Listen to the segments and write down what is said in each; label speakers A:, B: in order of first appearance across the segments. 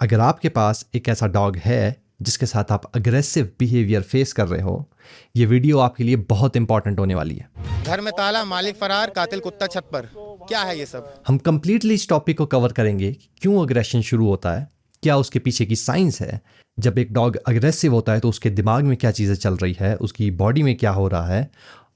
A: अगर आपके पास एक ऐसा डॉग है जिसके साथ आप अग्रेसिव बिहेवियर फेस कर रहे हो, ये वीडियो आपके लिए बहुत इंपॉर्टेंट होने वाली है।
B: घर में ताला, मालिक फरार, कातिल कुत्ता छत पर। क्या है ये सब?
A: हम कंप्लीटली इस टॉपिक को कवर करेंगे कि क्यों अग्रेशन शुरू होता है, क्या उसके पीछे की साइंस है, जब एक डॉग अग्रेसिव होता है तो उसके दिमाग में क्या चीज़ें चल रही है, उसकी बॉडी में क्या हो रहा है,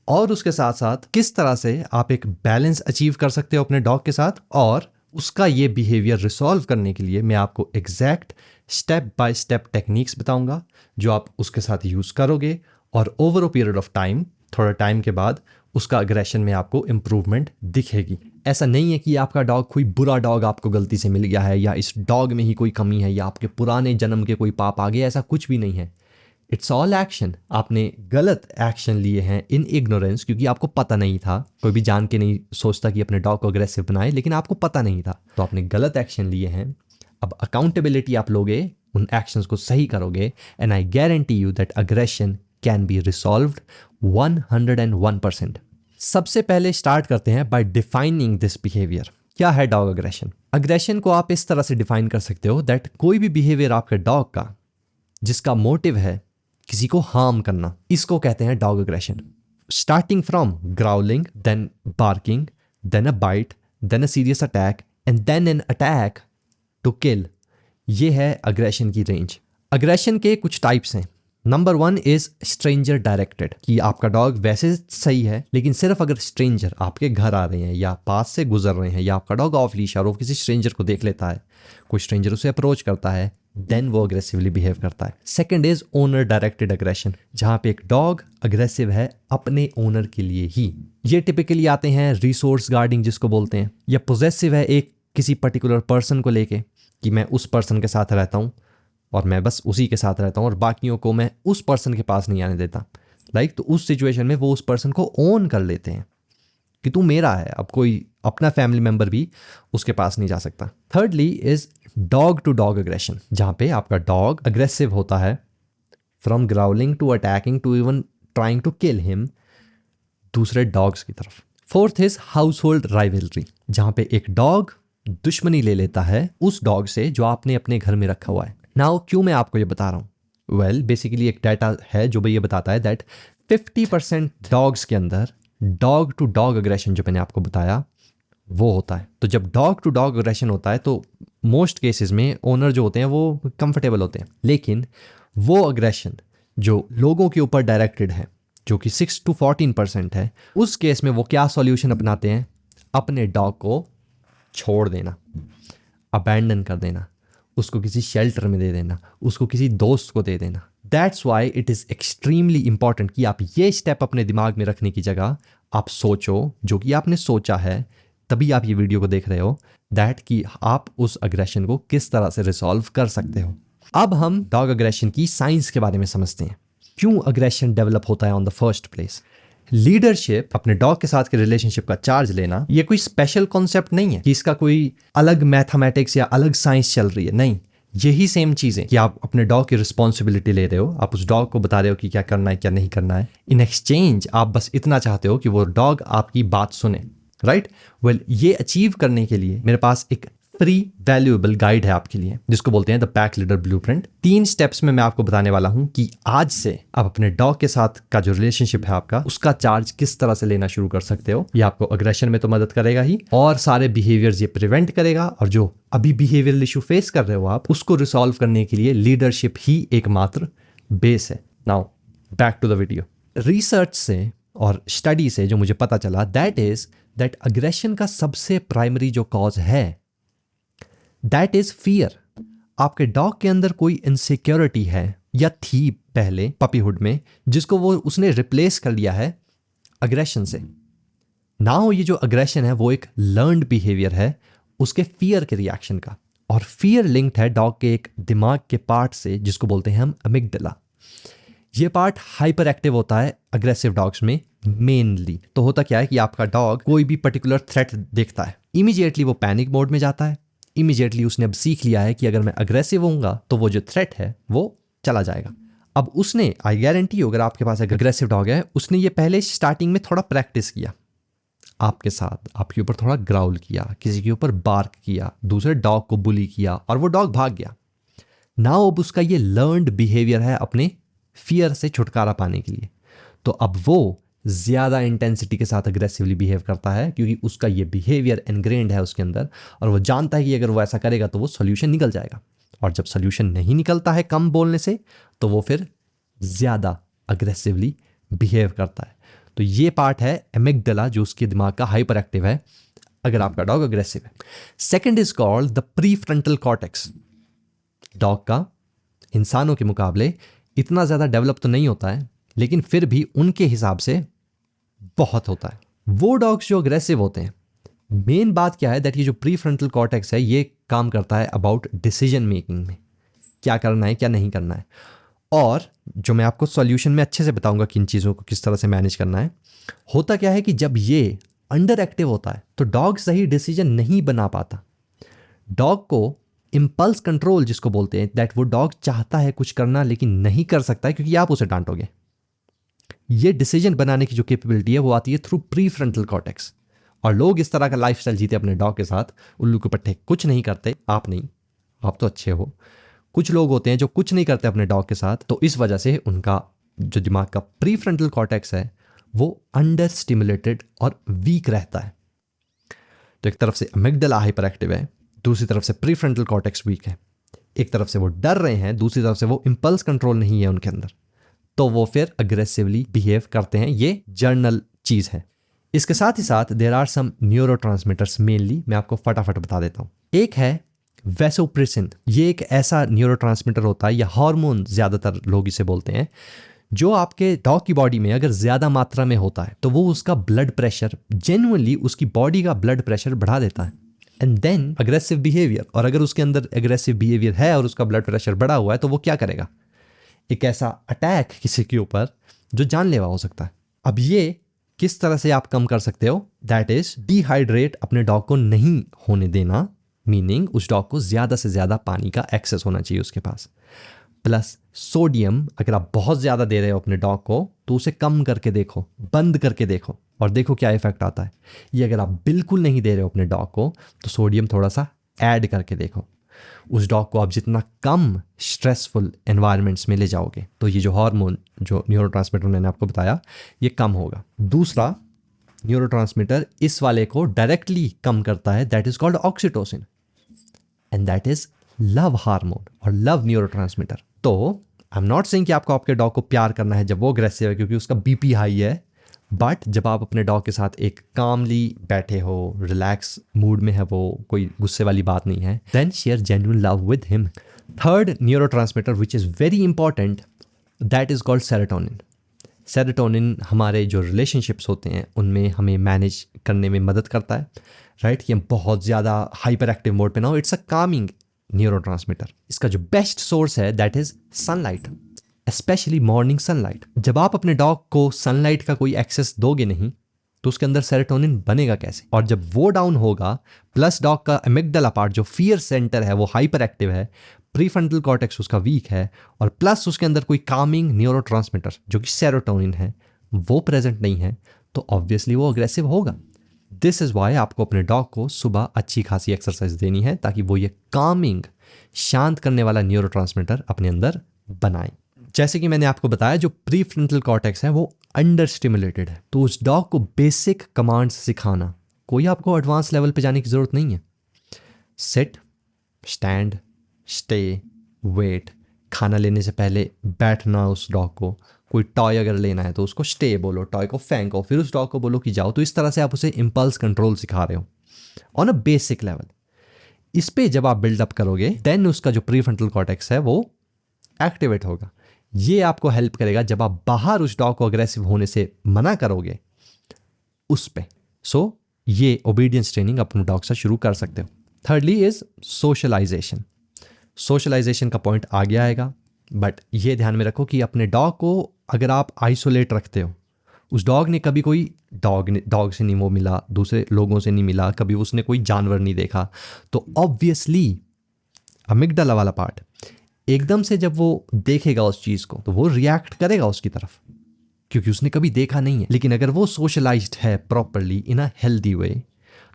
A: और उसके साथ साथ किस तरह से आप एक बैलेंस अचीव कर सकते हो अपने डॉग के साथ। और उसका ये बिहेवियर रिसॉल्व करने के लिए मैं आपको exact step by step techniques बताऊंगा जो आप उसके साथ यूज़ करोगे, और over a period of time, थोड़ा टाइम के बाद उसका अग्रेशन में आपको इम्प्रूवमेंट दिखेगी। ऐसा नहीं है कि आपका डॉग कोई बुरा डॉग आपको गलती से मिल गया है, या इस डॉग में ही कोई कमी है, या आपके पुराने जन्म के कोई पाप आ गए, ऐसा कुछ भी नहीं है। It's all action. आपने गलत एक्शन लिए हैं इन इग्नोरेंस, क्योंकि आपको पता नहीं था। कोई भी जान के नहीं सोचता कि अपने डॉग को अग्रेसिव बनाए, लेकिन आपको पता नहीं था तो आपने गलत एक्शन लिए हैं। अब अकाउंटेबिलिटी आप लोगे, उन एक्शंस को सही करोगे, and I guarantee you that aggression can be resolved 101%। सबसे पहले स्टार्ट करते हैं बाय डिफाइनिंग दिस बिहेवियर। क्या है डॉग अग्रेशन? अग्रेशन को आप इस तरह से डिफाइन कर सकते हो दैट कोई भी बिहेवियर आपके डॉग का जिसका मोटिव है किसी को हार्म करना, इसको कहते हैं dog aggression. Starting from growling, then barking, then a bite, then a serious attack, and then an attack to kill. ये है अग्रेशन की रेंज। अग्रेशन के कुछ टाइप्स हैं। नंबर 1 इज स्ट्रेंजर डायरेक्टेड, कि आपका डॉग वैसे सही है, लेकिन सिर्फ अगर स्ट्रेंजर आपके घर आ रहे हैं या पास से गुजर रहे हैं, या आपका डॉग ऑफ लीश और वो किसी स्ट्रेंजर को देख लेता है, कोई स्ट्रेंजर उसे अप्रोच करता है, देन वो अग्रेसिवली बिहेव करता है। Second is owner directed aggression, जहां पे एक डॉग अग्रेसिव है अपने ओनर के लिए ही। ये टिपिकली आते हैं रिसोर्स गार्डिंग जिसको बोलते हैं, या पोजेसिव है एक किसी पर्टिकुलर पर्सन को लेके, कि मैं उस पर्सन के साथ रहता हूँ और मैं बस उसी के साथ रहता हूँ और बाकियों को मैं उस पर्सन के पास नहीं आने देता। तो उस सिचुएशन में वो उस पर्सन को ओन कर लेते हैं कि तू मेरा है, अब कोई अपना फैमिली मेंबर भी उसके पास नहीं जा सकता। Thirdly is dog to dog aggression, जहाँ पे आपका डॉग अग्रेसिव होता है from growling to attacking to even trying to kill him, दूसरे डॉग्स की तरफ। Fourth is household rivalry, जहाँ पे एक डॉग दुश्मनी ले लेता है उस डॉग से जो आपने अपने घर में रखा हुआ है। नाउ क्यों मैं आपको ये बता रहा हूँ? वेल बेसिकली एक डाटा है जो ये बताता है दैट 50% डॉग्स के अंदर डॉग टू डॉग अग्रेशन जो मैंने आपको बताया वो होता है। तो जब डॉग टू डॉग अग्रेशन होता है तो मोस्ट केसेस में ओनर जो होते हैं वो कंफर्टेबल होते हैं, लेकिन वो अग्रेशन जो लोगों के ऊपर डायरेक्टेड है जो कि 6 to 14% है, उस केस में वो क्या सॉल्यूशन अपनाते हैं? अपने डॉग को छोड़ देना, अबैंडन कर देना, उसको किसी शेल्टर में दे देना, उसको किसी दोस्त को दे देना। That's why it is extremely important कि आप ये स्टेप अपने दिमाग में रखने की जगह आप सोचो जो कि आपने सोचा है, तभी आप ये वीडियो को देख रहे हो, दैट कि आप उस अग्रेशन को किस तरह से रिसॉल्व कर सकते हो। अब हम डॉग अग्रेशन की साइंस के बारे में समझते हैं, क्यों अग्रेशन डेवलप होता है on the first place. Leadership, अपने डॉग के साथ के रिलेशनशिप का चार्ज लेना, ये कोई स्पेशल कॉन्सेप्ट नहीं है कि इसका कोई अलग मैथमेटिक्स या अलग साइंस चल रही है, नहीं। यही सेम चीज़ है कि आप अपने डॉग की रिस्पॉन्सिबिलिटी ले रहे हो, आप उस डॉग को बता रहे हो कि क्या करना है क्या नहीं करना है। इन एक्सचेंज आप बस इतना चाहते हो कि वो डॉग आपकी बात सुने, राइट? वेल ये अचीव करने के लिए मेरे पास एक फ्री वैल्यूएबल गाइड है आपके लिए जिसको बोलते हैं the pack leader blueprint. 3 steps में मैं आपको बताने वाला हूं कि आज से आप अपने डॉग के साथ का जो रिलेशनशिप है आपका, उसका चार्ज किस तरह से लेना शुरू कर सकते हो। ये आपको अग्रेशन में तो मदद करेगा ही, और सारे बिहेवियर्स ये प्रिवेंट करेगा, और जो अभी बिहेवियरल इशू फेस कर रहे हो आप, उसको रिसॉल्व करने के लिए लीडरशिप ही एकमात्र बेस है। Now back to the video. Research से और स्टडी से जो मुझे पता चला दैट अग्रेशन का सबसे प्राइमरी जो कॉज है दैट इज फियर। आपके डॉग के अंदर कोई इनसिक्योरिटी है या थी पहले पपीहुड में, जिसको वो उसने रिप्लेस कर लिया है अग्रेशन से। नाउ ये जो अग्रेशन है वो एक लर्न्ड बिहेवियर है उसके फियर के रिएक्शन का, और फियर लिंक्ड है डॉग के एक दिमाग के पार्ट से जिसको बोलते हैं हम अमिगडाला। ये पार्ट हाइपर एक्टिव होता है अग्रेसिव डॉग्स में मेनली। तो होता क्या है कि आपका डॉग कोई भी पर्टिकुलर थ्रेट देखता है, इमीडिएटली वो पैनिक मोड में जाता है। इमीडिएटली उसने अब सीख लिया है कि अगर मैं अग्रेसिव होऊंगा तो वो जो थ्रेट है वो चला जाएगा। अब उसने, आई गारंटी अगर आपके पास एक अग्रेसिव डॉग है, उसने ये पहले स्टार्टिंग में थोड़ा प्रैक्टिस किया आपके साथ, आपके ऊपर थोड़ा ग्राउल किया, किसी के ऊपर बार्क किया, दूसरे डॉग को बुली किया और वो डॉग भाग गया। नाउ अब उसका ये लर्नड बिहेवियर है अपने फियर से छुटकारा पाने के लिए। तो अब वो ज़्यादा इंटेंसिटी के साथ अग्रेसिवली बिहेव करता है क्योंकि उसका ये बिहेवियर एनग्रेन्ड है उसके अंदर, और वो जानता है कि अगर वो ऐसा करेगा तो वो सोल्यूशन निकल जाएगा। और जब सोल्यूशन नहीं निकलता है कम बोलने से, तो वो फिर ज़्यादा अग्रेसिवली बिहेव करता है। तो ये पार्ट है एमिगडाला जो उसके दिमाग का हाइपर एक्टिव है अगर आपका डॉग अग्रेसिव है। Second is called the prefrontal cortex. Dog का इंसानों के मुकाबले इतना ज़्यादा डेवलप तो नहीं होता है, लेकिन फिर भी उनके हिसाब से बहुत होता है। वो डॉग्स जो अग्रेसिव होते हैं, मेन बात क्या है दैट ये जो प्रीफ्रंटल कॉर्टेक्स है ये काम करता है अबाउट डिसीजन मेकिंग में, क्या करना है क्या नहीं करना है। और जो मैं आपको सॉल्यूशन में अच्छे से बताऊंगा कि इन चीज़ों को किस तरह से मैनेज करना है। होता क्या है कि जब ये अंडर एक्टिव होता है तो डॉग सही डिसीजन नहीं बना पाता। डॉग को इम्पल्स कंट्रोल जिसको बोलते हैं, दैट वो डॉग चाहता है कुछ करना लेकिन नहीं कर सकता है क्योंकि आप उसे डांटोगे। ये डिसीजन बनाने की जो कैपेबिलिटी है वो आती है थ्रू प्रीफ्रंटल कॉर्टेक्स। और लोग इस तरह का लाइफस्टाइल जीते अपने डॉग के साथ, उल्लू के पट्टे कुछ नहीं करते। आप नहीं, आप तो अच्छे हो। कुछ लोग होते हैं जो कुछ नहीं करते अपने डॉग के साथ, तो इस वजह से उनका जो दिमाग का प्रीफ्रंटल कॉर्टेक्स है वो अंडर स्टिमुलेटेड और वीक रहता है। तो एक तरफ से अमिगडाला हाइपर एक्टिव है, दूसरी तरफ से प्रीफ्रंटल कॉर्टेक्स वीक है। एक तरफ से वो डर रहे हैं, दूसरी तरफ से वो इम्पल्स कंट्रोल नहीं है उनके अंदर, तो वो फिर अग्रेसिवली बिहेव करते हैं। ये जर्नल चीज़ है। इसके साथ ही साथ there are some neurotransmitters, mainly मैं आपको फटाफट बता देता हूँ। एक है वैसोप्रेसिन। ये एक ऐसा न्यूरोट्रांसमीटर होता है या हार्मोन, ज़्यादातर लोग इसे बोलते हैं, जो आपके डॉग की बॉडी में अगर ज़्यादा मात्रा में होता है तो वो उसका ब्लड प्रेशर, जेन्युइनली उसकी बॉडी का ब्लड प्रेशर बढ़ा देता है। And then aggressive behaviour. और अगर उसके अंदर एग्रेसिव बिहेवियर है और उसका ब्लड प्रेशर बढ़ा हुआ है तो वो क्या करेगा? एक ऐसा अटैक किसी के ऊपर जो जानलेवा हो सकता है। अब ये किस तरह से आप कम कर सकते हो? दैट इज डिहाइड्रेट अपने डॉग को नहीं होने देना, मीनिंग उस डॉग को ज़्यादा से ज़्यादा पानी का एक्सेस होना चाहिए उसके पास। प्लस सोडियम, अगर आप बहुत ज़्यादा दे रहे हो अपने डॉग को तो उसे कम करके देखो, बंद करके देखो और देखो क्या इफेक्ट आता है। ये अगर आप बिल्कुल नहीं दे रहे हो अपने डॉग को तो सोडियम थोड़ा सा ऐड करके देखो। उस डॉग को आप जितना कम स्ट्रेसफुल एनवायरनमेंट्स में ले जाओगे तो ये जो हार्मोन, जो न्यूरोट्रांसमीटर मैंने आपको बताया, ये कम होगा। दूसरा न्यूरोट्रांसमीटर इस वाले को डायरेक्टली कम करता है, that is called oxytocin, and that is love hormone और लव न्यूरोट्रांसमीटर। तो आई एम नॉट सेइंग कि आपको आपके डॉग को प्यार करना है जब वो अग्रेसिव है क्योंकि उसका बीपी हाई है, बट जब आप अपने डॉग के साथ एक कामली बैठे हो, रिलैक्स मूड में है, वो कोई गुस्से वाली बात नहीं है, then share genuine love with him. Third neurotransmitter which is very important, that is called serotonin. Serotonin हमारे जो रिलेशनशिप्स होते हैं उनमें हमें मैनेज करने में मदद करता है, राइट? कि हम बहुत ज़्यादा हाइपर एक्टिव मोड पे ना हो। It's a Kameng neurotransmitter. इसका जो बेस्ट सोर्स है that is sunlight, specially morning sunlight. जब आप अपने डॉग को सनलाइट का कोई एक्सेस दोगे नहीं तो उसके अंदर सेरोटोनिन बनेगा कैसे? और जब वो डाउन होगा, प्लस डॉग का एमिगडाला पार्ट जो फियर सेंटर है वो हाइपर एक्टिव है, प्रीफ्रंटल कॉर्टेक्स उसका वीक है, और प्लस उसके अंदर कोई कामिंग न्यूरोट्रांसमीटर जो कि सेरोटोनिन है वो प्रेजेंट नहीं है, तो ऑब्वियसली वो अग्रेसिव होगा। दिस इज़ वाई आपको अपने डॉग को सुबह अच्छी खासी एक्सरसाइज देनी है ताकि वो ये कामिंग, शांत करने वाला न्यूरोट्रांसमीटर अपने अंदर बनाए। जैसे कि मैंने आपको बताया, जो प्रीफ्रंटल कॉर्टेक्स है वो अंडर स्टिमुलेटेड है, तो उस डॉग को बेसिक कमांड्स सिखाना, कोई आपको एडवांस लेवल पे जाने की ज़रूरत नहीं है। Sit, stand, stay, wait. खाना लेने से पहले बैठना उस डॉग को। कोई टॉय अगर लेना है तो उसको स्टे बोलो, टॉय को फेंको, फिर उस डॉग को बोलो कि जाओ। तो इस तरह से आप उसे इम्पल्स कंट्रोल सिखा रहे हो ऑन अ बेसिक लेवल। इस पे जब आप बिल्डअप करोगे देन उसका जो प्रीफ्रंटल कॉर्टेक्स है वो एक्टिवेट होगा। ये आपको हेल्प करेगा जब आप बाहर उस डॉग को अग्रेसिव होने से मना करोगे उस पे। सो ये ओबीडियंस ट्रेनिंग अपने डॉग से शुरू कर सकते हो। Thirdly is socialisation. सोशलाइजेशन का पॉइंट आगे आएगा, बट ये ध्यान में रखो कि अपने डॉग को अगर आप आइसोलेट रखते हो, उस डॉग ने कभी कोई डॉग से नहीं वो मिला, दूसरे लोगों से नहीं मिला, कभी उसने कोई जानवर नहीं देखा, तो ऑब्वियसली अमिगडाला वाला पार्ट एकदम से जब वो देखेगा उस चीज़ को तो वो रिएक्ट करेगा उसकी तरफ क्योंकि उसने कभी देखा नहीं है। लेकिन अगर वो सोशलाइज्ड है properly in a healthy way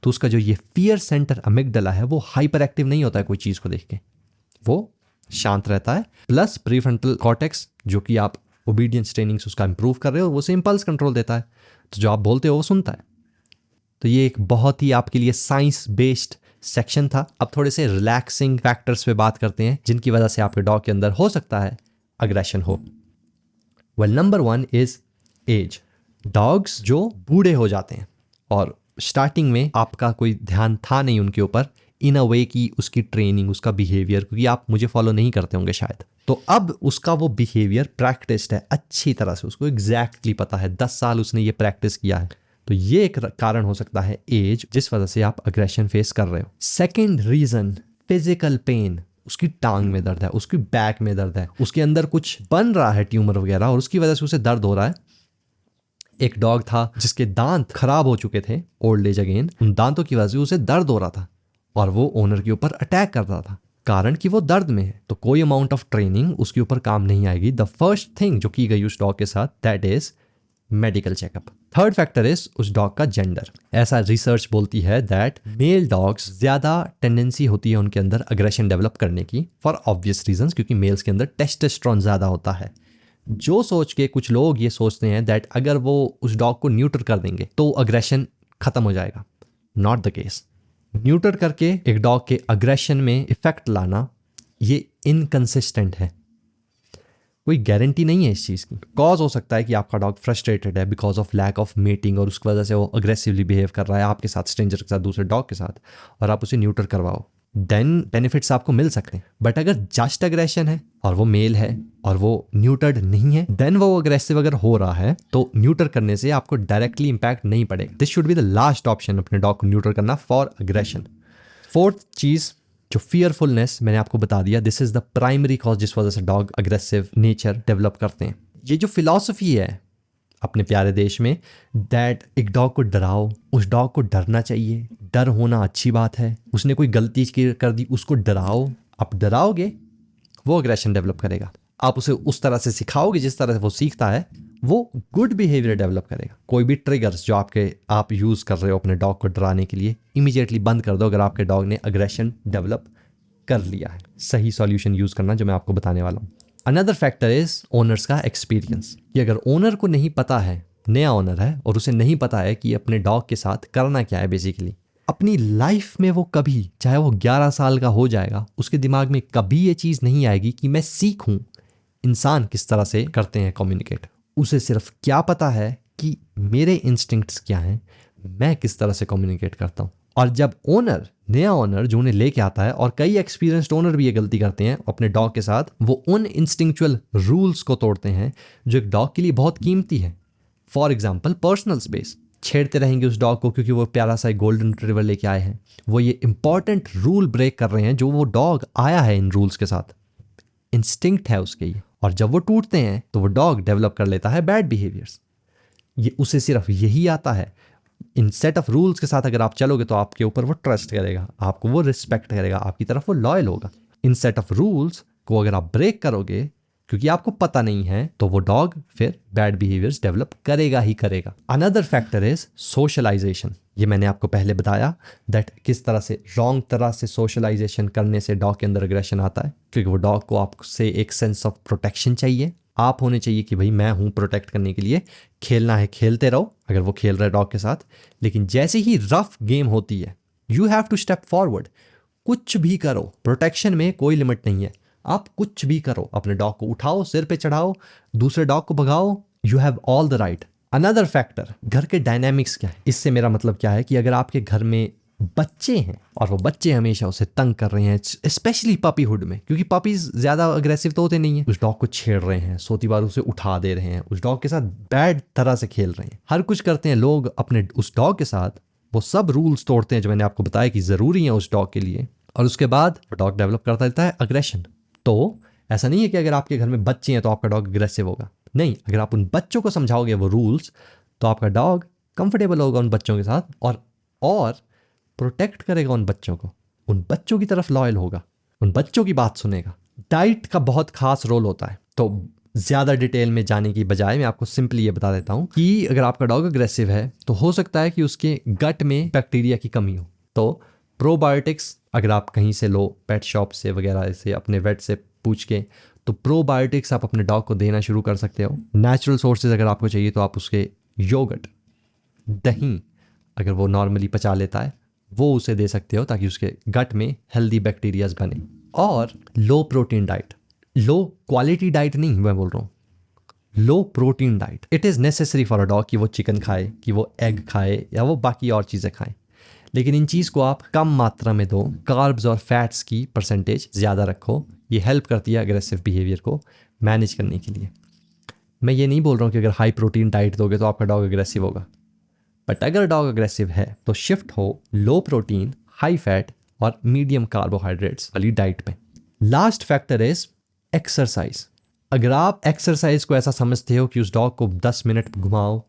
A: तो उसका जो ये फियर सेंटर अमिगडाला है वो हाइपर एक्टिव नहीं होता है कोई चीज़ को देख के, वो शांत रहता है, प्लस प्रीफ्रंटल कॉर्टेक्स जो कि आप ओबीडियंस ट्रेनिंग से उसका इंप्रूव कर रहे हो, वो से इम्पल्स कंट्रोल देता है, तो जो आप बोलते हो वो सुनता है। तो ये एक बहुत ही आपके लिए साइंस बेस्ड सेक्शन था। अब थोड़े से रिलैक्सिंग फैक्टर्स पे बात करते हैं जिनकी वजह से आपके डॉग के अंदर हो सकता है अग्रेशन हो। Well, number 1 is age. Dogs जो बूढ़े हो जाते हैं और स्टार्टिंग में आपका कोई ध्यान था नहीं उनके ऊपर, इन अ वे की उसकी ट्रेनिंग, उसका बिहेवियर, क्योंकि आप मुझे फॉलो नहीं करते होंगे शायद, तो अब उसका वो बिहेवियर प्रैक्टिस्ड है अच्छी तरह से, उसको एग्जैक्टली पता है, 10 साल उसने ये प्रैक्टिस किया है। तो ये एक कारण हो सकता है एज, जिस वजह से आप अग्रेशन फेस कर रहे हो। Second reason, physical pain. उसकी टांग में दर्द है, उसकी बैक में दर्द है, उसके अंदर कुछ बन रहा है ट्यूमर वगैरह और उसकी वजह से उसे दर्द हो रहा है। एक डॉग था जिसके दांत खराब हो चुके थे, ओल्ड एज अगेन, उन दांतों की वजह से उसे दर्द हो रहा था और वो ओनर के ऊपर अटैक कर रहा था, कारण कि वो दर्द में है। तो कोई अमाउंट ऑफ ट्रेनिंग उसके ऊपर काम नहीं आएगी। द फर्स्ट थिंग जो की गई उस डॉग के साथ, that is medical checkup. Third factor is उस डॉग का जेंडर। ऐसा रिसर्च बोलती है दैट मेल डॉग्स ज्यादा टेंडेंसी होती है उनके अंदर अग्रेशन डेवलप करने की, फॉर ऑब्वियस रीजंस, क्योंकि मेल्स के अंदर टेस्टोस्टेरोन ज्यादा होता है। जो सोच के कुछ लोग ये सोचते हैं दैट अगर वो उस डॉग को न्यूटर कर देंगे तो अग्रेशन खत्म हो जाएगा। Not the case. न्यूटर करके एक डॉग के अग्रेशन में इफेक्ट लाना ये इनकंसिस्टेंट है, कोई गारंटी नहीं है इस चीज़ की। कॉज हो सकता है कि आपका डॉग फ्रस्ट्रेटेड है because of lack of mating और उसकी वजह से वो अग्रेसिवली बिहेव कर रहा है आपके साथ, स्ट्रेंजर के साथ, दूसरे डॉग के साथ, और आप उसे न्यूटर करवाओ, देन बेनिफिट्स आपको मिल सकते हैं। बट अगर जस्ट अग्रेशन है और वो मेल है और वो न्यूटर्ड नहीं है, देन वो अग्रेसिव अगर हो रहा है तो न्यूटर करने से आपको डायरेक्टली इंपैक्ट नहीं पड़ेगा। This should be the last option, अपने डॉग को न्यूटर करना फॉर अग्रेशन। फोर्थ चीज जो फियरफुलनेस, मैंने आपको बता दिया, this is the primary cause जिस वजह से डॉग अग्रेसिव नेचर डेवलप करते हैं। ये जो फिलॉसफी है अपने प्यारे देश में दैट एक डॉग को डराओ, उस डॉग को डरना चाहिए, डर होना अच्छी बात है, उसने कोई गलती कर दी उसको डराओ, आप डराओगे वो अग्रेशन डेवलप करेगा। आप उसे उस तरह से सिखाओगे जिस तरह से वो सीखता है, वो गुड बिहेवियर डेवलप करेगा। कोई भी ट्रिगर्स जो आप यूज़ कर रहे हो अपने डॉग को डराने के लिए, इमीडिएटली बंद कर दो अगर आपके डॉग ने अग्रेशन डेवलप कर लिया है। सही सॉल्यूशन यूज़ करना जो मैं आपको बताने वाला हूँ। अनदर फैक्टर इज ओनर्स का एक्सपीरियंस, कि अगर ओनर को नहीं पता है, नया ओनर है और उसे नहीं पता है कि अपने डॉग के साथ करना क्या है, बेसिकली अपनी लाइफ में वो कभी, चाहे वो 11 साल का हो जाएगा, उसके दिमाग में कभी ये चीज़ नहीं आएगी कि मैं सीखूं इंसान किस तरह से करते हैं कम्युनिकेट। उसे सिर्फ क्या पता है कि मेरे इंस्टिंक्ट्स क्या हैं, मैं किस तरह से कम्युनिकेट करता हूँ। और जब ओनर, नया ओनर जो उन्हें लेके आता है, और कई एक्सपीरियंस्ड ओनर भी ये गलती करते हैं अपने डॉग के साथ, वो उन इंस्टिंक्चुअल रूल्स को तोड़ते हैं जो एक डॉग के लिए बहुत कीमती है। फॉर एग्जाम्पल पर्सनल स्पेस, छेड़ते रहेंगे उस डॉग को क्योंकि वो प्यारा सा गोल्डन रिट्रीवर लेके आए हैं। वो ये इंपॉर्टेंट रूल ब्रेक कर रहे हैं जो वो डॉग आया है इन रूल्स के साथ, इंस्टिंक्ट है उसके ये। और जब वो टूटते हैं तो वो डॉग डेवलप कर लेता है बैड बिहेवियर्स। ये उसे सिर्फ यही आता है। इन सेट ऑफ रूल्स के साथ अगर आप चलोगे तो आपके ऊपर वो ट्रस्ट करेगा, आपको वो रिस्पेक्ट करेगा, आपकी तरफ वो लॉयल होगा। इन सेट ऑफ रूल्स को अगर आप ब्रेक करोगे क्योंकि आपको पता नहीं है, तो वो डॉग फिर बैड बिहेवियर्स डेवलप करेगा ही करेगा। Another factor is socialisation. ये मैंने आपको पहले बताया दैट किस तरह से रॉन्ग तरह से सोशलाइजेशन करने से डॉग के अंदर अग्रेशन आता है, क्योंकि वो डॉग को आपसे एक सेंस ऑफ प्रोटेक्शन चाहिए। आप होने चाहिए कि भाई मैं हूँ प्रोटेक्ट करने के लिए, खेलना है खेलते रहो अगर वो खेल रहा है डॉग के साथ। लेकिन जैसे ही रफ गेम होती है, you have to step forward. कुछ भी करो, प्रोटेक्शन में कोई लिमिट नहीं है। आप कुछ भी करो, अपने डॉग को उठाओ, सिर पे चढ़ाओ, दूसरे डॉग को भगाओ, you have all the right. Another factor, घर के डायनामिक्स क्या है। इससे मेरा मतलब क्या है कि अगर आपके घर में बच्चे हैं और वो बच्चे हमेशा उसे तंग कर रहे हैं, स्पेशली पपीहुड में, क्योंकि पपीज ज्यादा अग्रेसिव तो होते नहीं है, उस डॉग को छेड़ रहे हैं, सोती बार उसे उठा दे रहे हैं, उस डॉग के साथ बैड तरह से खेल रहे हैं, हर कुछ करते हैं लोग अपने उस डॉग के साथ। वो सब रूल्स तोड़ते हैं जो मैंने आपको बताया कि जरूरी है उस डॉग के लिए, और उसके बाद डॉग डेवलप करता रहता है अग्रेशन। तो ऐसा नहीं है कि अगर आपके घर में बच्चे हैं तो आपका डॉग अग्रेसिव होगा, नहीं। अगर आप उन बच्चों को समझाओगे वो रूल्स, तो आपका डॉग कंफर्टेबल होगा उन बच्चों के साथ और प्रोटेक्ट करेगा उन बच्चों को, उन बच्चों की तरफ लॉयल होगा, उन बच्चों की बात सुनेगा। डाइट का बहुत खास रोल होता है। तो ज़्यादा डिटेल में जाने की बजाय मैं आपको सिंपली ये बता देता हूँ कि अगर आपका डॉग अग्रेसिव है तो हो सकता है कि उसके गट में बैक्टीरिया की कमी हो। तो प्रोबायोटिक्स अगर आप कहीं से लो, पेट शॉप से वगैरह से, अपने वेट से पूछ के। तो प्रोबायोटिक्स आप अपने डॉग को देना शुरू कर सकते हो। नेचुरल सोर्सेज अगर आपको चाहिए तो आप उसके योगर्ट, दही अगर वो नॉर्मली पचा लेता है वो उसे दे सकते हो ताकि उसके गट में हेल्दी बैक्टीरियाज बने। और low protein diet, low quality diet नहीं मैं बोल रहा हूँ, low protein diet. It is necessary for a dog कि वो चिकन खाए, कि वो एग खाए या वो बाकी और चीज़ें खाएं, लेकिन इन चीज़ को आप कम मात्रा में दो। कार्ब्स और फैट्स की परसेंटेज ज़्यादा रखो। ये हेल्प करती है अग्रेसिव बिहेवियर को मैनेज करने के लिए। मैं ये नहीं बोल रहा हूँ कि अगर हाई प्रोटीन डाइट दोगे तो आपका डॉग अग्रेसिव होगा, बट अगर डॉग अग्रेसिव है तो शिफ्ट हो लो प्रोटीन, हाई फैट और मीडियम कार्बोहाइड्रेट्स वाली डाइट पे। Last factor is exercise. अगर आप एक्सरसाइज को ऐसा समझते हो कि उस डॉग को 10 मिनट घुमाओ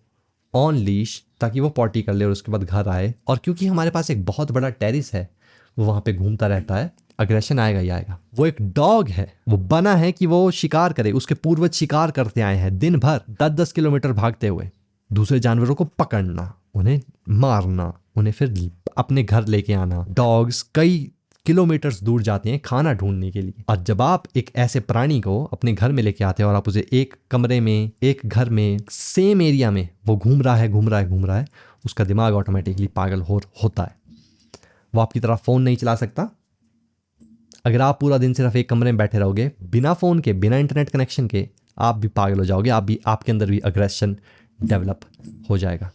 A: ऑन लीश ताकि वो पॉटी कर ले और उसके बाद घर आए, और क्योंकि हमारे पास एक बहुत बड़ा टेरिस है वो वहाँ पे घूमता रहता है, अग्रेशन आएगा ही आएगा। वो एक डॉग है, वो बना है कि वो शिकार करे। उसके पूर्वज शिकार करते आए हैं, दिन भर 10-10 किलोमीटर भागते हुए, दूसरे जानवरों को पकड़ना, उन्हें मारना, उन्हें फिर अपने घर लेके आना। डॉग्स कई किलोमीटर्स दूर जाते हैं खाना ढूंढने के लिए, और जब आप एक ऐसे प्राणी को अपने घर में लेके आते हैं और आप उसे एक कमरे में, एक घर में, सेम एरिया में वो घूम रहा है, उसका दिमाग ऑटोमेटिकली पागल होता है। वो आपकी तरह फ़ोन नहीं चला सकता। अगर आप पूरा दिन सिर्फ एक कमरे में बैठे रहोगे बिना फ़ोन के, बिना इंटरनेट कनेक्शन के, आप भी पागल हो जाओगे, आपके अंदर भी अग्रेशन डेवलप हो जाएगा।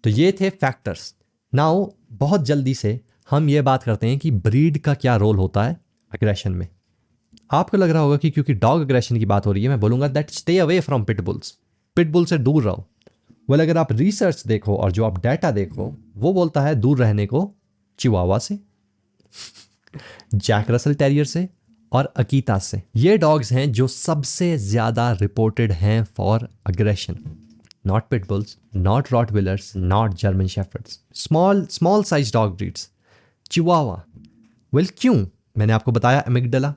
A: तो ये थे फैक्टर्स। नाउ बहुत जल्दी से हम ये बात करते हैं कि ब्रीड का क्या रोल होता है अग्रेशन में। आपको लग रहा होगा कि क्योंकि डॉग अग्रेशन की बात हो रही है मैं बोलूँगा that stay away from pit bulls, pitbull से दूर रहो। वेल, अगर आप रिसर्च देखो और जो आप डाटा देखो वो बोलता है दूर रहने को चिवावा से, जैक रसल टेरियर से और अकीता से। ये डॉग्स हैं जो सबसे ज़्यादा रिपोर्टेड हैं for aggression. Not pit bulls, not Rottweilers, not German Shepherds. Small size dog breeds. Chihuahua. Well, क्यों? मैंने आपको बताया अमिगडला,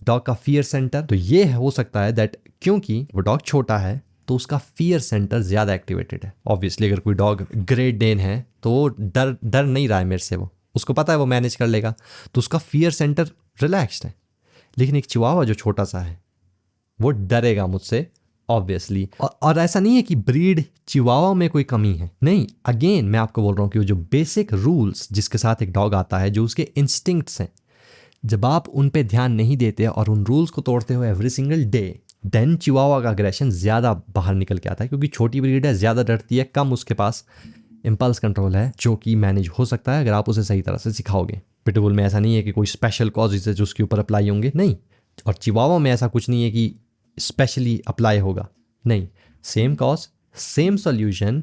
A: डॉग का फियर सेंटर। तो ये हो सकता है दैट क्योंकि वो डॉग छोटा है तो उसका फियर सेंटर ज़्यादा एक्टिवेटेड है। ऑब्वियसली अगर कोई डॉग ग्रेट डेन है तो वो डर नहीं रहा है मेरे से, वो उसको पता है वो मैनेज कर लेगा, तो उसका फियर सेंटर रिलैक्स्ड है। लेकिन एक चिवावा जो छोटा सा है वो डरेगा मुझसे ऑब्वियसली। और ऐसा नहीं है कि ब्रीड चिवावा में कोई कमी है, नहीं। अगेन मैं आपको बोल रहा हूँ कि वो जो बेसिक रूल्स जिसके साथ एक डॉग आता है, जो उसके इंस्टिंक्ट्स हैं, जब आप उन पे ध्यान नहीं देते और उन रूल्स को तोड़ते हो एवरी सिंगल डे, देन चिवावा का अग्रेशन ज़्यादा बाहर निकल के आता है। क्योंकि छोटी ब्रीड है, ज़्यादा डरती है, कम उसके पास इम्पल्स कंट्रोल है, जो कि मैनेज हो सकता है अगर आप उसे सही तरह से सिखाओगे। पिटबुल में ऐसा नहीं है कि कोई स्पेशल कॉजेज है जो उसके ऊपर अप्लाई होंगे, नहीं। और चिवावा में ऐसा कुछ नहीं है कि स्पेशली अप्लाई होगा, नहीं। सेम कॉज, सेम सॉल्यूशन,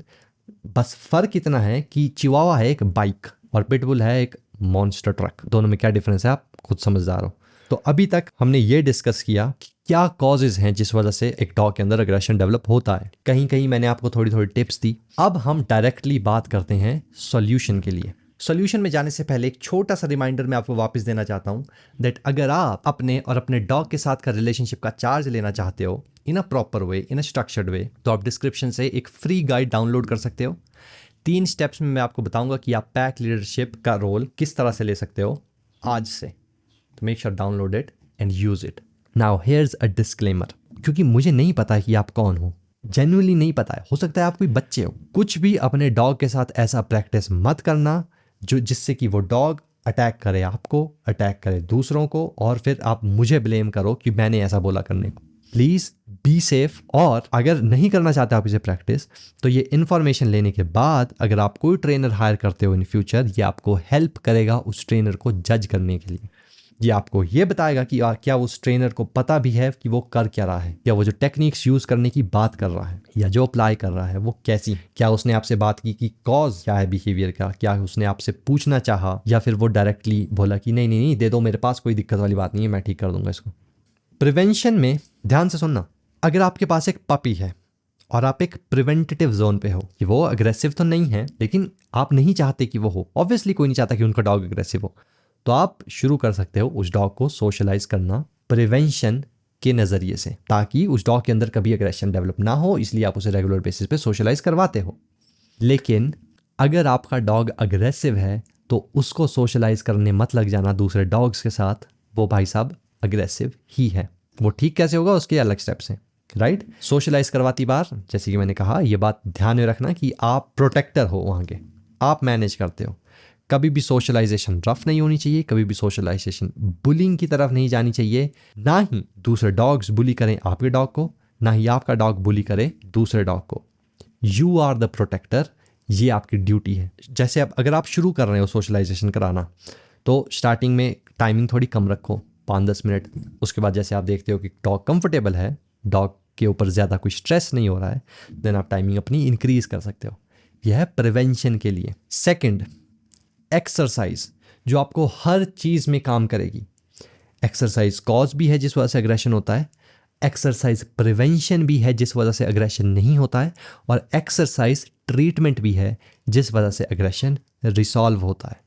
A: बस फ़र्क इतना है कि चिवावा है एक बाइक और पिटबुल है एक मॉन्स्टर ट्रक। दोनों में क्या डिफरेंस है आप खुद समझदार हो। तो अभी तक हमने ये डिस्कस किया कि क्या कॉजेज़ हैं जिस वजह से एक डॉग के अंदर अग्रेशन डेवलप होता है। कहीं कहीं मैंने आपको थोड़ी थोड़ी टिप्स दी। अब हम डायरेक्टली बात करते हैं सॉल्यूशन के लिए। सॉल्यूशन में जाने से पहले एक छोटा सा रिमाइंडर मैं आपको वापस देना चाहता हूँ दैट अगर आप अपने और अपने डॉग के साथ का रिलेशनशिप का चार्ज लेना चाहते हो इन a proper way, in a structured way, तो आप डिस्क्रिप्शन से एक फ्री गाइड डाउनलोड कर सकते हो। 3 स्टेप्स में मैं आपको बताऊंगा कि आप पैक लीडरशिप का रोल किस तरह से ले सकते हो आज से। तो make sure download it and use it. Now here's a disclaimer, क्योंकि मुझे नहीं पता है कि आप कौन हो, जेन्युइनली नहीं पता है, हो सकता है आप कोई बच्चे हो। कुछ भी अपने डॉग के साथ ऐसा प्रैक्टिस मत करना जो जिससे कि वो डॉग अटैक करे आपको, अटैक करे दूसरों को, और फिर आप मुझे ब्लेम करो कि मैंने ऐसा बोला करने को। Please be safe. और अगर नहीं करना चाहते आप इसे प्रैक्टिस, तो ये इन्फॉर्मेशन लेने के बाद अगर आप कोई ट्रेनर हायर करते हो इन फ्यूचर, ये आपको हेल्प करेगा उस ट्रेनर को जज करने के लिए। ये आपको ये बताएगा कि क्या उस ट्रेनर को पता भी है कि वो कर क्या रहा है, या वो जो टेक्निक्स यूज़ करने की बात कर रहा है या जो अप्लाई कर रहा है वो कैसी, क्या उसने आपसे बात की कि कॉज क्या है बिहेवियर का, क्या उसने आपसे पूछना चाहा, या फिर वो डायरेक्टली बोला कि नहीं नहीं नहीं दे दो, मेरे पास कोई दिक्कत वाली बात नहीं है, मैं ठीक कर दूंगा इसको। प्रिवेंशन में ध्यान से सुनना, अगर आपके पास एक पपी है और आप एक प्रिवेंटेटिव जोन पे हो कि वो अग्रेसिव तो नहीं है लेकिन आप नहीं चाहते कि वो हो, ऑब्वियसली कोई नहीं चाहता कि उनका डॉग अग्रेसिव हो, तो आप शुरू कर सकते हो उस डॉग को सोशलाइज करना प्रिवेंशन के नज़रिए से, ताकि उस डॉग के अंदर कभी अग्रेशन डेवलप ना हो, इसलिए आप उसे रेगुलर बेसिस पे सोशलाइज करवाते हो। लेकिन अगर आपका डॉग अग्रेसिव है तो उसको सोशलाइज करने मत लग जाना दूसरे डॉग्स के साथ, वो भाई साहब अग्रेसिव ही है। वो ठीक कैसे होगा उसके अलग स्टेप्स हैं, राइट। सोशलाइज करवाती बार, जैसे कि मैंने कहा, ये बात ध्यान में रखना कि आप प्रोटेक्टर हो वहाँ के, आप मैनेज करते हो। कभी भी सोशलाइजेशन रफ नहीं होनी चाहिए, कभी भी सोशलाइजेशन बुलिंग की तरफ नहीं जानी चाहिए। ना ही दूसरे डॉग्स बुली करें आपके डॉग को, ना ही आपका डॉग बुली करे दूसरे डॉग को। यू आर द प्रोटेक्टर, ये आपकी ड्यूटी है। जैसे अब अगर आप शुरू कर रहे हो सोशलाइजेशन कराना, तो स्टार्टिंग में टाइमिंग थोड़ी कम रखो, 5-10 मिनट। उसके बाद जैसे आप देखते हो कि डॉग कंफर्टेबल है, डॉग के ऊपर ज़्यादा कोई स्ट्रेस नहीं हो रहा है, देन आप टाइमिंग अपनी इंक्रीज कर सकते हो। यह है प्रिवेंशन के लिए। सेकंड, एक्सरसाइज, जो आपको हर चीज़ में काम करेगी। एक्सरसाइज कॉज भी है जिस वजह से अग्रेशन होता है, एक्सरसाइज प्रिवेंशन भी है जिस वजह से अग्रेशन नहीं होता है, और एक्सरसाइज ट्रीटमेंट भी है जिस वजह से अग्रेशन रिसॉल्व होता है।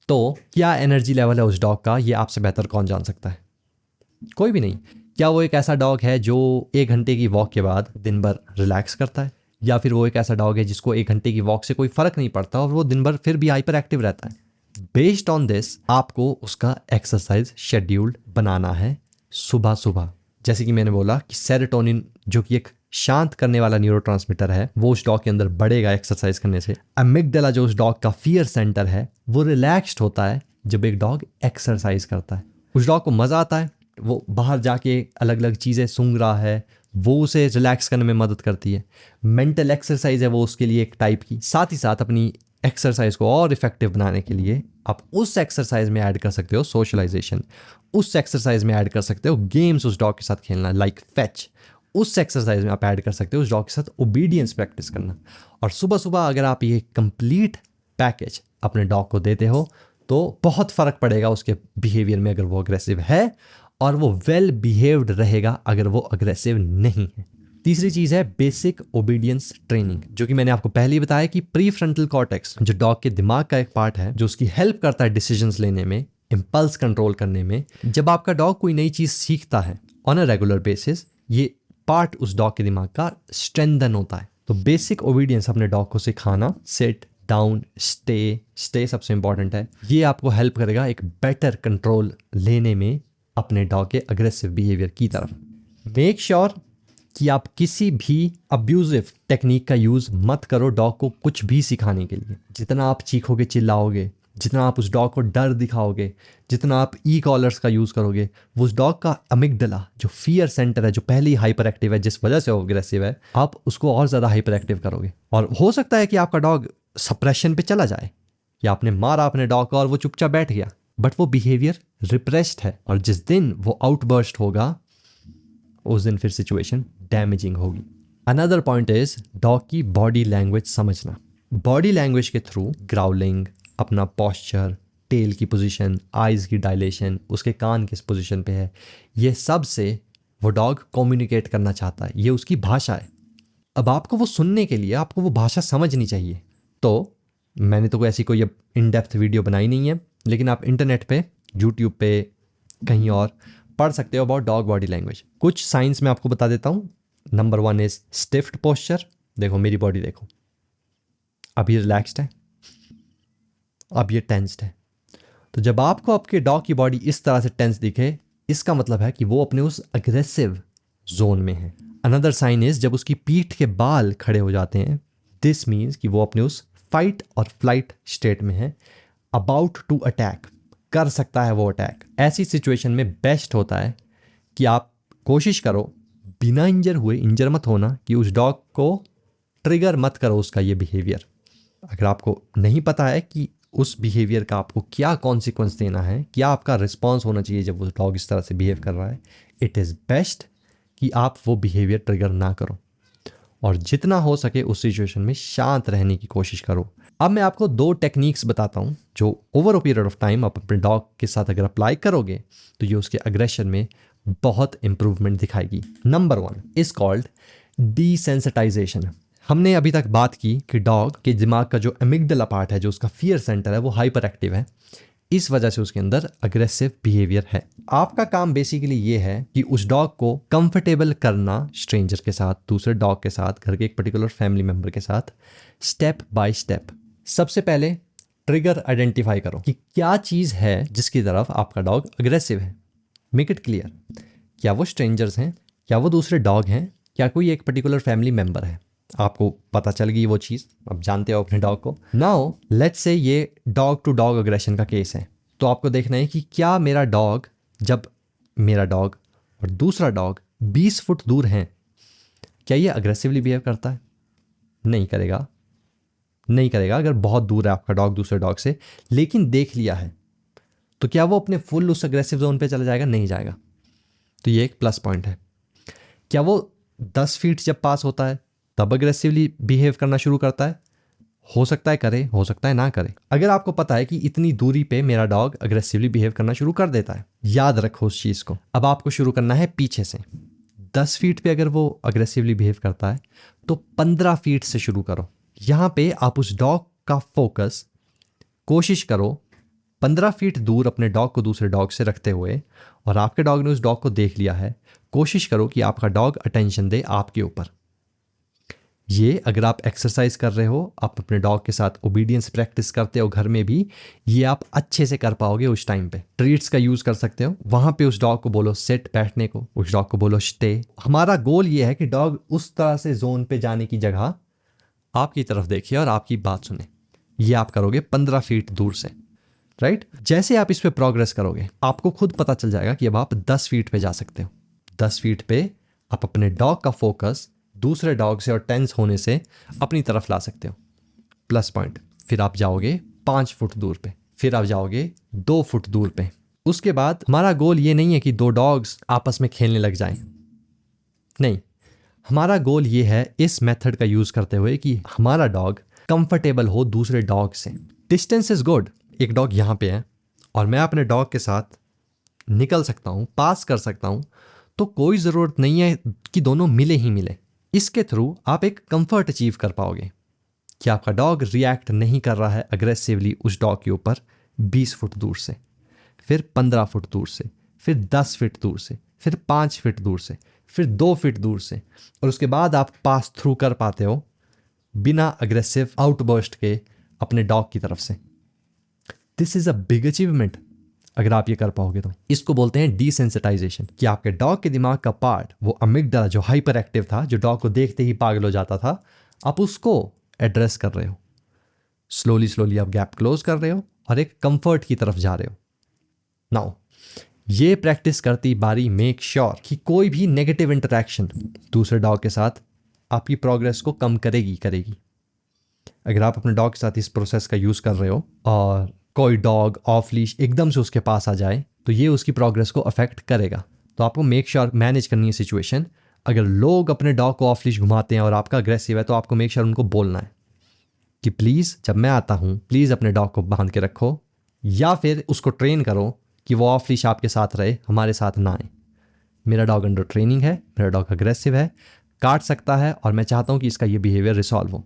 A: तो क्या एनर्जी लेवल है उस डॉग का, ये आपसे बेहतर कौन जान सकता है? कोई भी नहीं। क्या वो एक ऐसा डॉग है जो 1 घंटे की वॉक के बाद दिन भर रिलैक्स करता है, या फिर वो एक ऐसा डॉग है जिसको 1 घंटे की वॉक से कोई फर्क नहीं पड़ता और वो दिन भर फिर भी हाइपर एक्टिव रहता है? बेस्ड ऑन दिस आपको उसका एक्सरसाइज शेड्यूल्ड बनाना है सुबह सुबह। जैसे कि मैंने बोला कि सेरोटोनिन, जो कि एक शांत करने वाला न्यूरोट्रांसमीटर है, वो उस डॉग के अंदर बढ़ेगा एक्सरसाइज करने से। अमिगडाला, जो उस डॉग का फियर सेंटर है, वो रिलैक्स्ड होता है जब एक डॉग एक्सरसाइज करता है। उस डॉग को मज़ा आता है, वो बाहर जाके अलग अलग चीज़ें सूंघ रहा है, वो उसे रिलैक्स करने में मदद करती है। मेंटल एक्सरसाइज है वो उसके लिए एक टाइप की। साथ ही साथ अपनी एक्सरसाइज को और इफेक्टिव बनाने के लिए आप उस एक्सरसाइज में ऐड कर सकते हो सोशलाइजेशन, उस एक्सरसाइज में ऐड कर सकते हो गेम्स उस डॉग के साथ खेलना लाइक फैच, उस एक्सरसाइज में आप ऐड कर सकते हो उस डॉग के साथ ओबीडियंस प्रैक्टिस करना। और सुबह सुबह अगर आप ये कंप्लीट पैकेज अपने डॉग को देते हो तो बहुत फ़र्क पड़ेगा उसके बिहेवियर में, अगर वो अग्रेसिव है, और वो वेल बिहेव्ड रहेगा अगर वो अग्रेसिव नहीं है। तीसरी चीज़ है बेसिक ओबीडियंस ट्रेनिंग, जो कि मैंने आपको पहले ही बताया कि प्री फ्रंटल कॉर्टेक्स, जो डॉग के दिमाग का एक पार्ट है, जो उसकी हेल्प करता है डिसीजंस लेने में, इम्पल्स कंट्रोल करने में। जब आपका डॉग कोई नई चीज़ सीखता है ऑन अ रेगुलर बेसिस, ये पार्ट उस डॉग के दिमाग का स्ट्रेंथन होता है। तो बेसिक ओबीडियंस अपने डॉग को सिखाना, सिट डाउन, स्टे सबसे इंपॉर्टेंट है। ये आपको हेल्प करेगा एक बेटर कंट्रोल लेने में अपने डॉग के अग्रेसिव बिहेवियर की तरफ। मेक श्योर कि आप किसी भी अब्यूजिव टेक्निक का यूज़ मत करो डॉग को कुछ भी सिखाने के लिए। जितना आप चीखोगे, चिल्लाओगे, जितना आप उस डॉग को डर दिखाओगे, जितना आप ई कॉलर्स का यूज़ करोगे, वो उस डॉग का अमिगडाला, जो फियर सेंटर है, जो पहले ही हाइपर एक्टिव है जिस वजह से वो अग्रेसिव है, आप उसको और ज़्यादा हाइपर एक्टिव करोगे। और हो सकता है कि आपका डॉग सप्रेशन पे चला जाए, या आपने मारा अपने डॉग का और वो चुपचाप बैठ गया, बट वो बिहेवियर रिप्रेस्ड है, और जिस दिन वो आउटबर्स्ट होगा उस दिन फिर सिचुएशन डैमेजिंग होगी। अनदर पॉइंट इज डॉग की बॉडी लैंग्वेज समझना। बॉडी लैंग्वेज के थ्रू ग्राउलिंग, अपना पॉस्चर, टेल की पोजीशन, आइज की डायलेशन, उसके कान किस पोजीशन पे है, ये सब से वो डॉग कम्युनिकेट करना चाहता है, ये उसकी भाषा है। अब आपको वो सुनने के लिए आपको वो भाषा समझनी चाहिए। तो मैंने तो ऐसी कोई इन डेप्थ वीडियो बनाई नहीं है, लेकिन आप इंटरनेट पे, यूट्यूब पे, कहीं और पढ़ सकते हो अबाउट डॉग बॉडी लैंग्वेज। कुछ साइंस में आपको बता देता हूँ। Number 1 is stiffed posture. देखो मेरी बॉडी देखो, अब ये रिलैक्स्ड है, अब ये टेंस्ड है। तो जब आपको आपके डॉग की बॉडी इस तरह से टेंस दिखे, इसका मतलब है कि वो अपने उस अग्रेसिव जोन में है। अनदर साइन इज जब उसकी पीठ के बाल खड़े हो जाते हैं, दिस मीन्स कि वो अपने उस फाइट और फ्लाइट स्टेट में है, अबाउट टू अटैक, कर सकता है वो अटैक। ऐसी सिचुएशन में बेस्ट होता है कि आप कोशिश करो बिना इंजर हुए, इंजर मत होना, कि उस डॉग को ट्रिगर मत करो उसका ये बिहेवियर। अगर आपको नहीं पता है कि उस बिहेवियर का आपको क्या कॉन्सिक्वेंस देना है, क्या आपका रिस्पॉन्स होना चाहिए जब वो डॉग इस तरह से बिहेव कर रहा है, इट इज़ बेस्ट कि आप वो बिहेवियर ट्रिगर ना करो, और जितना हो सके उस सिचुएशन में शांत रहने की कोशिश करो। अब मैं आपको 2 टेक्निक्स बताता हूँ जो over a period of time आप अपने डॉग के साथ अगर अप्लाई करोगे तो ये उसके अग्रेशन में बहुत इंप्रूवमेंट दिखाएगी। Number 1 is called desensitization. हमने अभी तक बात की कि डॉग के दिमाग का जो अमिगडाला पार्ट है, जो उसका फियर सेंटर है, वो हाइपर एक्टिव है, इस वजह से उसके अंदर अग्रेसिव बिहेवियर है। आपका काम बेसिकली ये है कि उस डॉग को कंफर्टेबल करना, स्ट्रेंजर के साथ, दूसरे डॉग के साथ, घर के एक पर्टिकुलर फैमिली मेंबर के साथ, स्टेप बाय स्टेप। सबसे पहले ट्रिगर आइडेंटिफाई करो कि क्या चीज़ है जिसकी तरफ आपका डॉग अग्रेसिव है। मेक इट क्लियर, क्या वो स्ट्रेंजर्स हैं, क्या वो दूसरे डॉग हैं, क्या कोई एक पर्टिकुलर फैमिली मेम्बर है। आपको पता चल गई वो चीज़, अब जानते हो अपने डॉग को। नाउ लेट्स से ये डॉग टू डॉग अग्रेशन का केस है, तो आपको देखना है कि क्या मेरा डॉग, जब मेरा डॉग और दूसरा डॉग 20 फुट दूर हैं, क्या ये अग्रेसिवली बिहेव करता है? नहीं करेगा, नहीं करेगा अगर बहुत दूर है आपका डॉग दूसरे डॉग से। लेकिन देख लिया है तो क्या वो अपने फुल उस अग्रेसिव जोन पे चला जाएगा? नहीं जाएगा। तो ये एक प्लस पॉइंट है। क्या वो 10 फीट जब पास होता है तब अग्रेसिवली बिहेव करना शुरू करता है? हो सकता है करे, हो सकता है ना करे। अगर आपको पता है कि इतनी दूरी पे मेरा डॉग अग्रेसिवली बिहेव करना शुरू कर देता है, याद रखो उस चीज़ को। अब आपको शुरू करना है पीछे से। 10 फीट पे अगर वो अग्रेसिवली बिहेव करता है तो 15 फीट से शुरू करो। यहाँ पे आप उस डॉग का फोकस कोशिश करो 15 फीट दूर अपने डॉग को दूसरे डॉग से रखते हुए, और आपके डॉग ने उस डॉग को देख लिया है, कोशिश करो कि आपका डॉग अटेंशन दे आपके ऊपर। ये अगर आप एक्सरसाइज कर रहे हो, आप अपने डॉग के साथ ओबीडियंस प्रैक्टिस करते हो घर में भी, ये आप अच्छे से कर पाओगे। उस टाइम पे ट्रीट्स का यूज कर सकते हो, वहां पे उस डॉग को बोलो सिट बैठने को, उस डॉग को बोलो स्टे। हमारा गोल ये है कि डॉग उस तरह से जोन पे जाने की जगह आपकी तरफ देखे और आपकी बात सुने। ये आप करोगे 15 फीट दूर से, राइट? जैसे आप इस पे प्रोग्रेस करोगे आपको खुद पता चल जाएगा कि अब आप 10 फीट पे जा सकते हो। 10 फीट पे आप अपने डॉग का फोकस दूसरे डॉग से और टेंस होने से अपनी तरफ ला सकते हो। Plus point. फिर आप जाओगे 5 फुट दूर पे, फिर आप जाओगे 2 फुट दूर पे। उसके बाद हमारा गोल ये नहीं है कि 2 डॉग्स आपस में खेलने लग जाएं, नहीं। हमारा गोल ये है इस मेथड का यूज करते हुए कि हमारा डॉग कंफर्टेबल हो दूसरे डॉग से। Distance is good. एक डॉग यहाँ पे है और मैं अपने डॉग के साथ निकल सकता हूँ, पास कर सकता हूँ, तो कोई ज़रूरत नहीं है कि दोनों मिले ही मिले। इसके थ्रू आप एक कंफर्ट अचीव कर पाओगे कि आपका डॉग रिएक्ट नहीं कर रहा है अग्रेसिवली उस डॉग के ऊपर 20 फुट दूर से, फिर 15 फुट दूर से, फिर 10 फीट दूर से, फिर 5 फीट दूर से, फिर 2 फीट दूर से, और उसके बाद आप पास थ्रू कर पाते हो बिना अग्रेसिव आउटबर्स्ट के अपने डॉग की तरफ से। This is a big achievement अगर आप ये कर पाओगे तो। इसको बोलते हैं डिसेंसिटाइजेशन, कि आपके डॉग के दिमाग का पार्ट, वो अमिगडाला जो हाइपर एक्टिव था, जो डॉग को देखते ही पागल हो जाता था, आप उसको एड्रेस कर रहे हो। स्लोली स्लोली आप गैप क्लोज कर रहे हो और एक कंफर्ट की तरफ जा रहे हो। नाउ ये प्रैक्टिस करती बारी मेक श्योर कि कोई भी नेगेटिव इंटरैक्शन दूसरे डॉग के साथ आपकी प्रोग्रेस को कम करेगी। अगर आप अपने डॉग के साथ इस प्रोसेस का यूज़ कर रहे हो और कोई डॉग ऑफ लीश एकदम से उसके पास आ जाए तो ये उसकी प्रोग्रेस को अफेक्ट करेगा। तो आपको मेक श्योर मैनेज करनी है सिचुएशन। अगर लोग अपने डॉग को ऑफ लीश घुमाते हैं और आपका अग्रेसिव है तो आपको मेक श्योर उनको बोलना है कि प्लीज़ जब मैं आता हूँ प्लीज़ अपने डॉग को बांध के रखो, या फिर उसको ट्रेन करो कि वो ऑफ लीश आपके साथ रहे, हमारे साथ ना आए। मेरा डॉग अंडर ट्रेनिंग है, मेरा डॉग अग्रेसिव है, काट सकता है और मैं चाहता हूँ कि इसका ये बिहेवियर रिसॉल्व हो,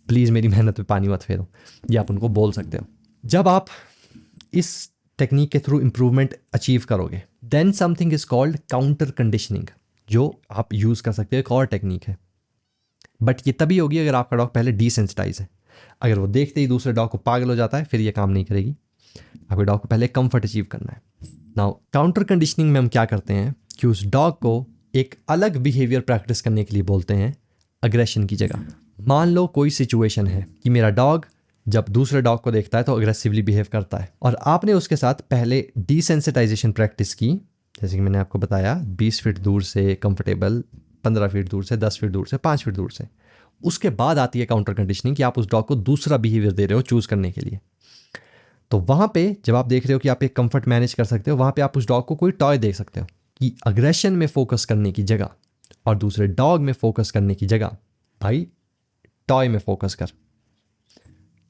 A: प्लीज़ मेरी मेहनत पे पानी मत फेरो। ये आप उनको बोल सकते हो। जब आप इस टेक्निक के थ्रू इम्प्रूवमेंट अचीव करोगे, then something is called counter conditioning, जो आप यूज़ कर सकते हो। एक और टेक्निक है, बट ये तभी होगी अगर आपका डॉग पहले डिसेंसिटाइज है। अगर वो देखते ही दूसरे डॉग को पागल हो जाता है फिर ये काम नहीं करेगी। आपके डॉग को पहले कंफर्ट अचीव करना है। नाउ काउंटर कंडीशनिंग में हम क्या करते हैं कि उस डॉग को एक अलग बिहेवियर प्रैक्टिस करने के लिए बोलते हैं अग्रेशन की जगह। मान लो कोई सिचुएशन है कि मेरा डॉग जब दूसरे डॉग को देखता है तो अग्रेसिवली बिहेव करता है, और आपने उसके साथ पहले डिसेंसिटाइजेशन प्रैक्टिस की, जैसे कि मैंने आपको बताया 20 फीट दूर से कंफर्टेबल, 15 फीट दूर से, 10 फीट दूर से, 5 फीट दूर से। उसके बाद आती है काउंटर कंडीशनिंग कि आप उस डॉग को दूसरा बिहेवियर दे रहे हो चूज करने के लिए। तो वहाँ पे जब आप देख रहे हो कि आप एक कंफर्ट मैनेज कर सकते हो, वहाँ पे आप उस डॉग को कोई टॉय दे सकते हो कि अग्रेशन में फोकस करने की जगह और दूसरे डॉग में फोकस करने की जगह भाई टॉय में फोकस कर,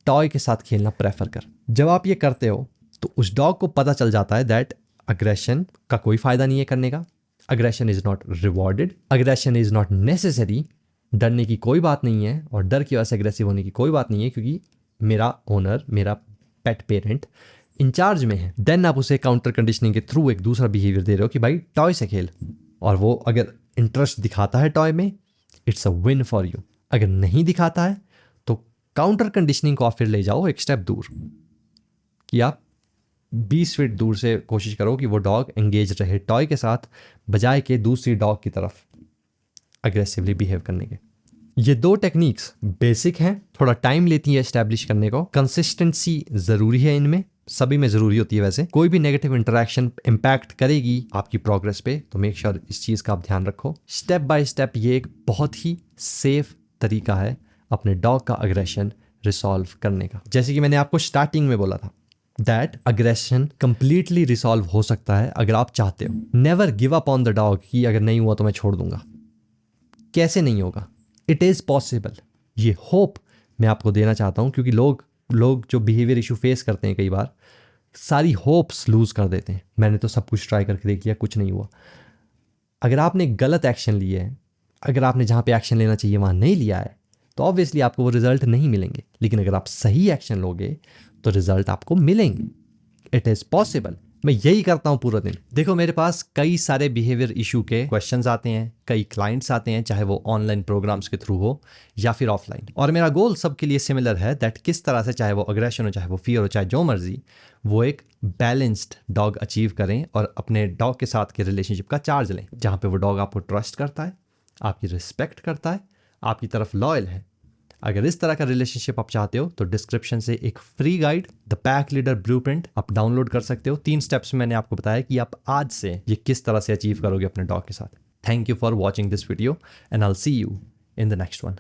A: टॉय के साथ खेलना प्रेफर कर। जब आप ये करते हो तो उस डॉग को पता चल जाता है दैट अग्रेशन का कोई फायदा नहीं है करने का, aggression is not rewarded, aggression is not necessary, डरने की कोई बात नहीं है और डर की वजह से अग्रेसिव होने की कोई बात नहीं है, क्योंकि मेरा ओनर, मेरा पेट पेरेंट इंचार्ज में है। देन आप उसे काउंटर कंडीशनिंग के थ्रू एक दूसरा बिहेवियर दे रहे हो कि भाई टॉय से खेल, और वो अगर इंटरेस्ट दिखाता है टॉय में, it's a win for you. अगर नहीं दिखाता है तो काउंटर कंडीशनिंग को आप फिर ले जाओ एक स्टेप दूर कि आप 20 फीट दूर से कोशिश करो कि वो डॉग एंगेज रहे टॉय के साथ, बजाय के दूसरी डॉग की तरफ अग्रेसिवली बिहेव करने के। ये दो टेक्निक्स बेसिक हैं, थोड़ा टाइम लेती है एस्टैब्लिश करने को। कंसिस्टेंसी ज़रूरी है, इनमें सभी में ज़रूरी होती है। वैसे कोई भी नेगेटिव इंटरेक्शन इम्पैक्ट करेगी आपकी प्रोग्रेस पे, तो मेक श्योर इस चीज़ का आप ध्यान रखो। स्टेप बाय स्टेप ये एक बहुत ही सेफ तरीका है अपने डॉग का अग्रेशन रिसॉल्व करने का। जैसे कि मैंने आपको स्टार्टिंग में बोला था दैट अग्रेशन कंप्लीटली रिसॉल्व हो सकता है अगर आप चाहते हो। Never give up on the dog कि अगर नहीं हुआ तो मैं छोड़ दूंगा। कैसे नहीं होगा? It is possible. ये होप मैं आपको देना चाहता हूँ, क्योंकि लोग जो बिहेवियर इशू फेस करते हैं कई बार सारी होप्स लूज़ कर देते हैं। मैंने तो सब कुछ ट्राई करके देख लिया, कुछ नहीं हुआ। अगर आपने गलत एक्शन लिए है, अगर आपने जहाँ पे एक्शन लेना चाहिए वहाँ नहीं लिया है, तो ऑब्वियसली आपको वो रिजल्ट नहीं मिलेंगे। लेकिन अगर आप सही एक्शन लोगे तो रिजल्ट आपको मिलेंगे। It is possible. मैं यही करता हूँ पूरा दिन। देखो, मेरे पास कई सारे बिहेवियर इशू के क्वेश्चंस आते हैं, कई क्लाइंट्स आते हैं, चाहे वो ऑनलाइन प्रोग्राम्स के थ्रू हो या फिर ऑफलाइन। और मेरा गोल सबके लिए सिमिलर है दैट किस तरह से, चाहे वो अग्रेशन हो, चाहे वो फियर हो, चाहे जो मर्जी, वो एक बैलेंस्ड डॉग अचीव करें और अपने डॉग के साथ के रिलेशनशिप का चार्ज लें, जहाँ पे वो डॉग आपको ट्रस्ट करता है, आपकी रिस्पेक्ट करता है, आपकी तरफ लॉयल है। अगर इस तरह का रिलेशनशिप आप चाहते हो तो डिस्क्रिप्शन से एक free guide the pack leader blueprint आप डाउनलोड कर सकते हो। 3 स्टेप्स में मैंने आपको बताया कि आप आज से ये किस तरह से अचीव करोगे अपने डॉग के साथ। Thank you for watching this video and I will see you in the next one.